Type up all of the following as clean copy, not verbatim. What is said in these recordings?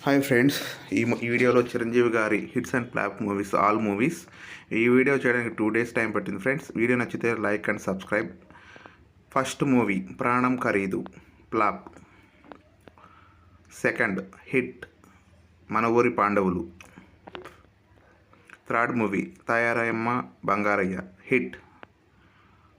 Hi friends, ఈ వీడియోలో చిరంజీవి గారి hits and flop movies all movies. ఈ వీడియో చేయడానికి 2 days టైం పట్టింది ఫ్రెండ్స్. వీడియో నచ్చితే like and subscribe. First movie Pranam Khareedu, flop. Second hit Mana Oori Pandavulu. Third movie Tayaramma Bangarayya, hit.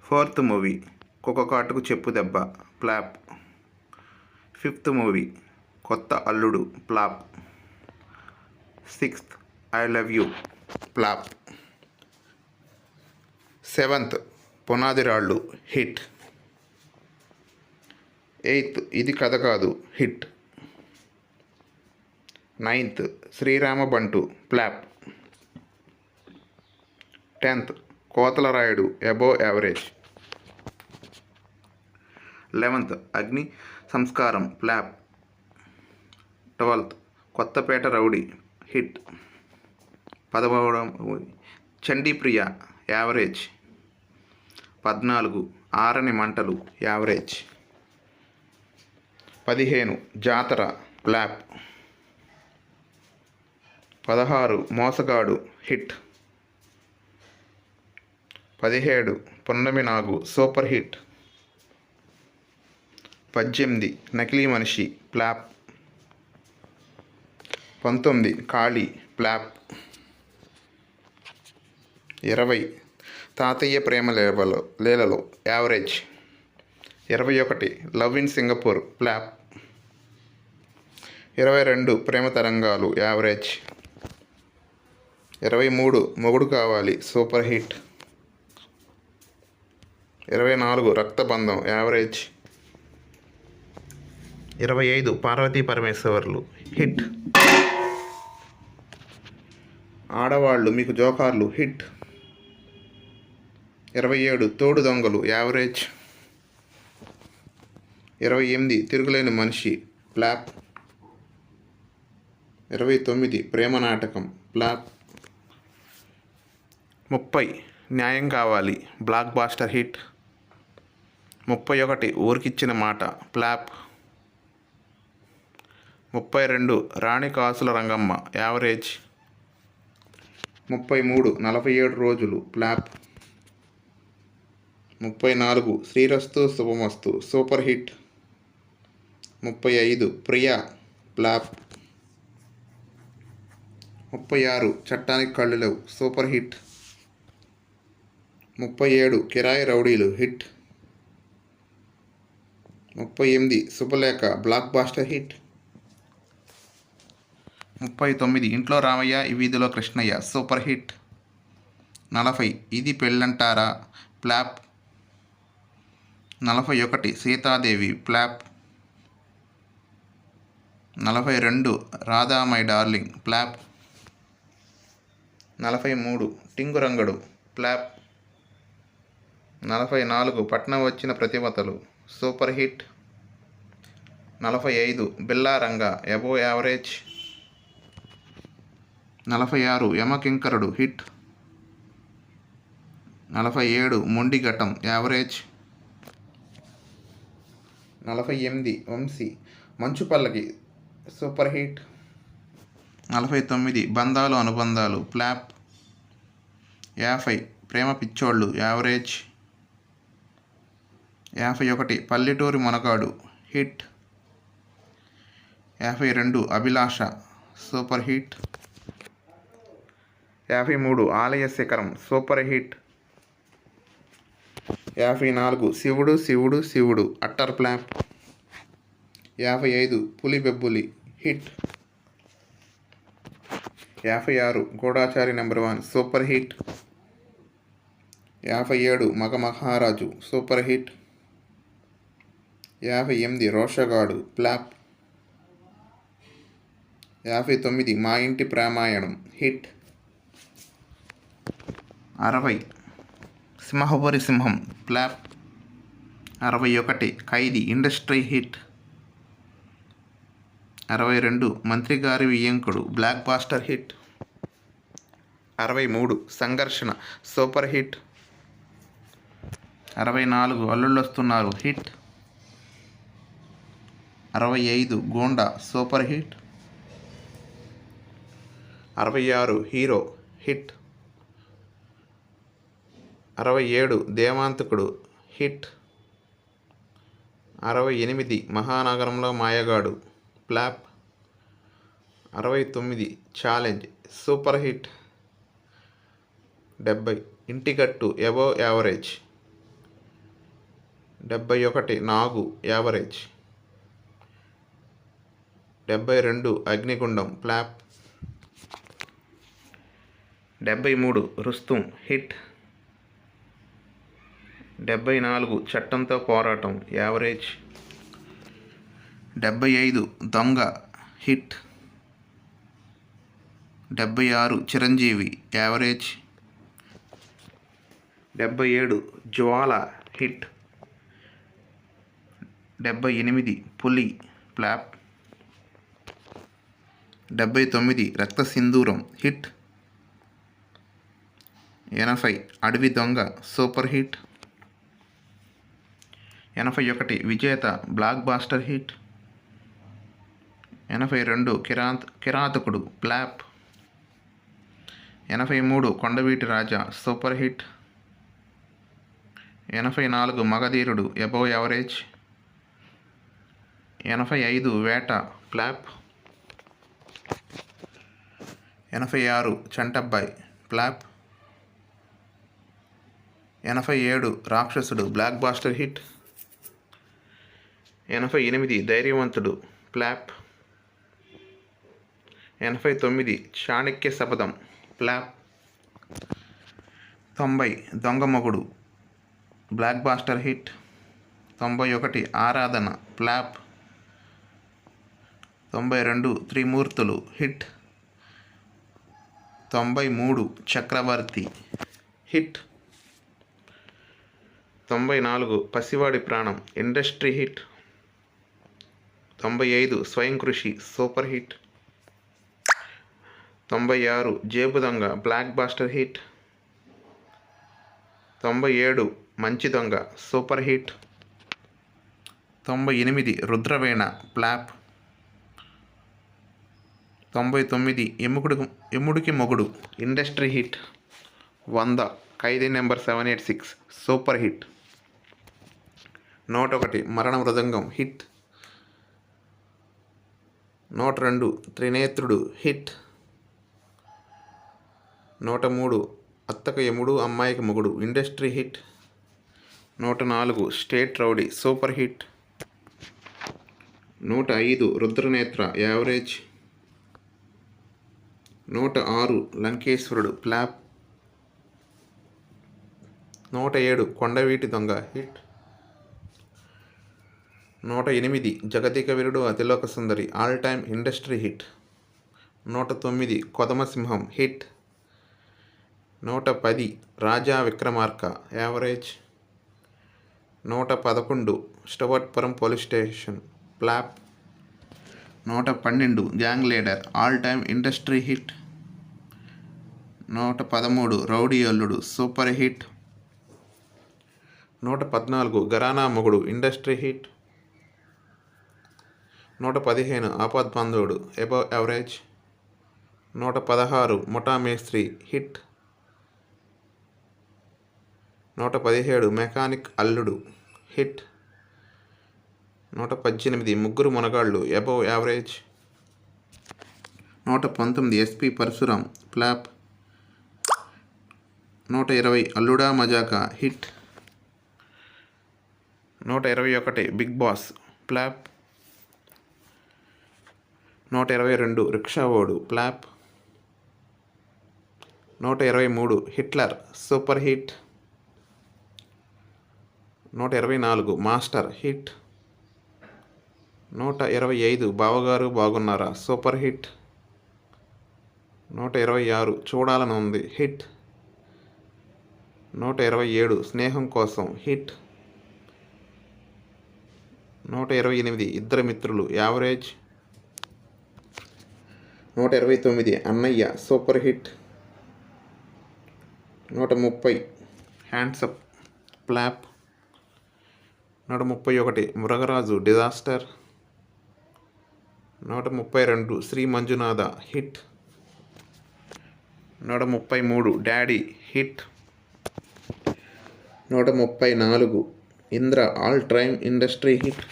Fourth movie Kukkakatuku Cheppu Debba, flop. Fifth movie Kotha Alludu, flop. Sixth I love you, flop. Seventh Punadhirallu, hit. Eighth Idi Katha కాదు, hit. Ninth Srirama బంటు, flop. 10th కోతల Rayudu, above average. 11th Agni Samskaram, flop. 12th Kothapeta rowdy, hit. 13వ Chandipriya, average. 14 Aarani మంటలు, average. 15 జాతర, flop. 16 మోసగాడు, hit. 17 పున్నమి నాగు, super hit. 18 నకిలీ మనిషి, flop. 19 Kali, flop. 20 Tatayya Prema Leelalo, average. 21 love in Singapore, flop. 22 Prema Tarangalu, average. 23 Mogudu Kavali, super hit. 24 Rakthabandham, average. 25 Parvathi Parameswarlu, hit. Aadavallu Meeku జోకార్లు, hit. 27 తోడు దొంగలు, యావరేజ్. 28 తిరుగులేని మనిషి, ఫ్లాప్. 29 ప్రేమ నాటకం, ఫ్లాప్. 30 న్యాయం కావాలి, బ్లాక్ బాస్టర్, హిట్. 31 ఊరికిచ్చిన మాట, ఫ్లాప్. 32 రాణి కాసుల రంగమ్మ, యావరేజ్. 33 47 రోజులు, ఫ్లాప్. 34 శ్రీరస్తు శుభమస్తు, సూపర్ హిట్. 35 ప్రియా, ఫ్లాప్. 36 చట్టానికి కళ్ళు లేవు, సూపర్ హిట్. 37 కిరాయి రౌడీలు, హిట్. 38 శుభలేఖ, బ్లాక్ బాస్టర్, హిట్. 39 ఇంట్లో రామయ్య ఈ వీధిలో Krishnaiah, super hit. 40 Idi Pellantara, flop. 41 Seethadevi, flop. 42 Radha my darling, flop. 43 Tingurangadu, flop. 44 Patnam Vachina Prathimathalu, super hit. 45 Billaranga, above average. 46 Yamakinkarudu, hit. 47 Mondighatam, average. 48 Vamsy Manchu Pallaki, super hit. 49 బంధాలు అనుబంధాలు, ఫ్లాప్. 50 ప్రేమ పిచ్చోళ్ళు, యావరేజ్. 51 పల్లెటూరి మొనగాడు, హిట్. 52 అభిలాష, సూపర్ హిట్. 53 ఆలయ శిఖరం, సూపర్ హిట్. 54 శివుడు శివుడు శివుడు, utter flop. 55 Puli Bebbuli, hit. 56 Goodachari number 1, super hit. 57 Maga మహారాజు, సూపర్ హిట్. 58 రోషగాడు, ఫ్లాప్. 59 మా ఇంటి ప్రేమాయణం, హిట్. 60 సింహపురి సింహం, ఫ్లాప్. 61 ఖైదీ ఇండస్ట్రీ, హిట్. 62 మంత్రి గారి వియ్యంకుడు, black buster, hit. 63 Sangharshana, super hit. 64 Allullostunnaru, hit. 65 Gonda, super hit. 66 hero hit. 67 Devanthakudu hit. 68 Mahanagaramlo Mayagadu flop. 69 challenge super hit. 70 Intikattu above average. 71 Naagu average. 72 Agnigundam flop. 73 Rustom hit. 74 చట్టంతో పోరాటం average. 75 దొంగ hit. 76 Chiranjeevi average. 77 జ్వాల hit. 78 పులి flop. 79 రక్త సింధూరం hit. 80 అడవి దొంగ super hit. 81 Vijetha blockbuster hit. 82 Kirathakudu flop. 83 Kondaveeti Raja super hit. 84 Magadheerudu above average. 85 Veta flop. 86 Chantabbai flop. 87 రాక్షసుడు black buster hit. 88 ధైర్యవంతుడు flop. 89 Chanakya శపథం flop. 90 దొంగ మొగుడు black buster hit. 91 Aradhana flop. 92 Trimurthulu hit. 93 Chakravarthi hit. 94 Pasivadi Pranam industry hit. 95 స్వయం కృషి సూపర్ హిట్. 96 జేబు దొంగ బ్లాక్ బాస్టర్ హిట్. 97 మంచి దొంగ సూపర్ హిట్. 98 రుద్రవీణ ఫ్లాప్. 99 ఎముడికి మొగుడు ఇండస్ట్రీ హిట్. 100 ఖైదీ నెంబర్ 786 సూపర్ హిట్. 101 మరణ మృదంగం హిట్. 102 త్రినేత్రుడు హిట్. 103 అత్తకు Yamudu Ammayiki Mogudu industry hit. 104 state rowdy super hit. 105 Rudranetra average. 106 Lankeswarudu flop. 107 Kondaveeti Donga hit. 108 Jagathika Veerudu Athiloka Sundari all time industry hit. 109 Kodamasimham hit. 110 Raja Vikramarka average. 111 Stuartpuram police station flop. 112 gang leader all time industry hit. 113 rowdy Alludu super hit. 114 Gharana Mogudu industry hit. 115 Aapadbandhavudu above average. 116 Mutha మేస్త్రి hit. 117 mechanic అల్లుడు hit. 118 Mugguru Munagallu above average. 119 SP Parasuram flop. 120 Alluda Majaka hit. 121 big boss flop. 122 Rikshavodu flop. 123 Hitler super hit. 124 master hit. 125 Bavagaru బాగున్నారా super hit. 126 చూడాలని ఉంది hit. 127 స్నేహం కోసం hit. 128 ఇద్దరు మిత్రులు average. 129 అన్నయ్య super hit. 130 hands up flop. 131 Mrugaraju disaster. 132 Sri Manjunatha hit. 133 daddy hit. 134 Indra all time industry hit.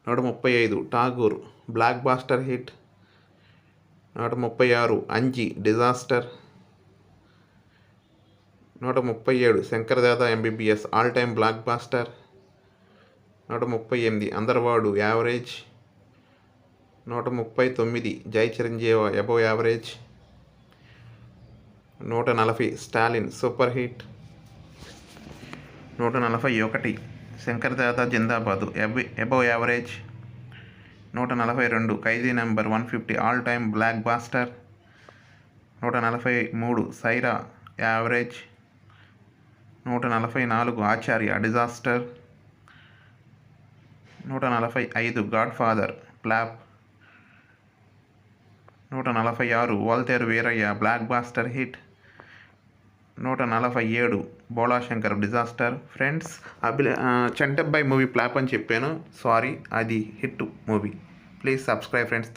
135 Tagore blockbuster hit. 136 Anji disaster. 137 Shankardada MBBS all time blockbuster. 138 Andarvadu average. 139 Jai Chiranjeeva above average. 140 Stalin super hit. 141 Shankardada Zindabad above average. 142 Khaidi number 150 all time blockbuster. 143 Syeraa average. 144 Acharya disaster. 145 godfather flop. 146 Waltair Veeraiah blockbuster hit. 147 Bholaa Shankar disaster. Friends, Chantabbai movie flop అని చెప్పాను, sorry, అది hit movie. Please subscribe friends.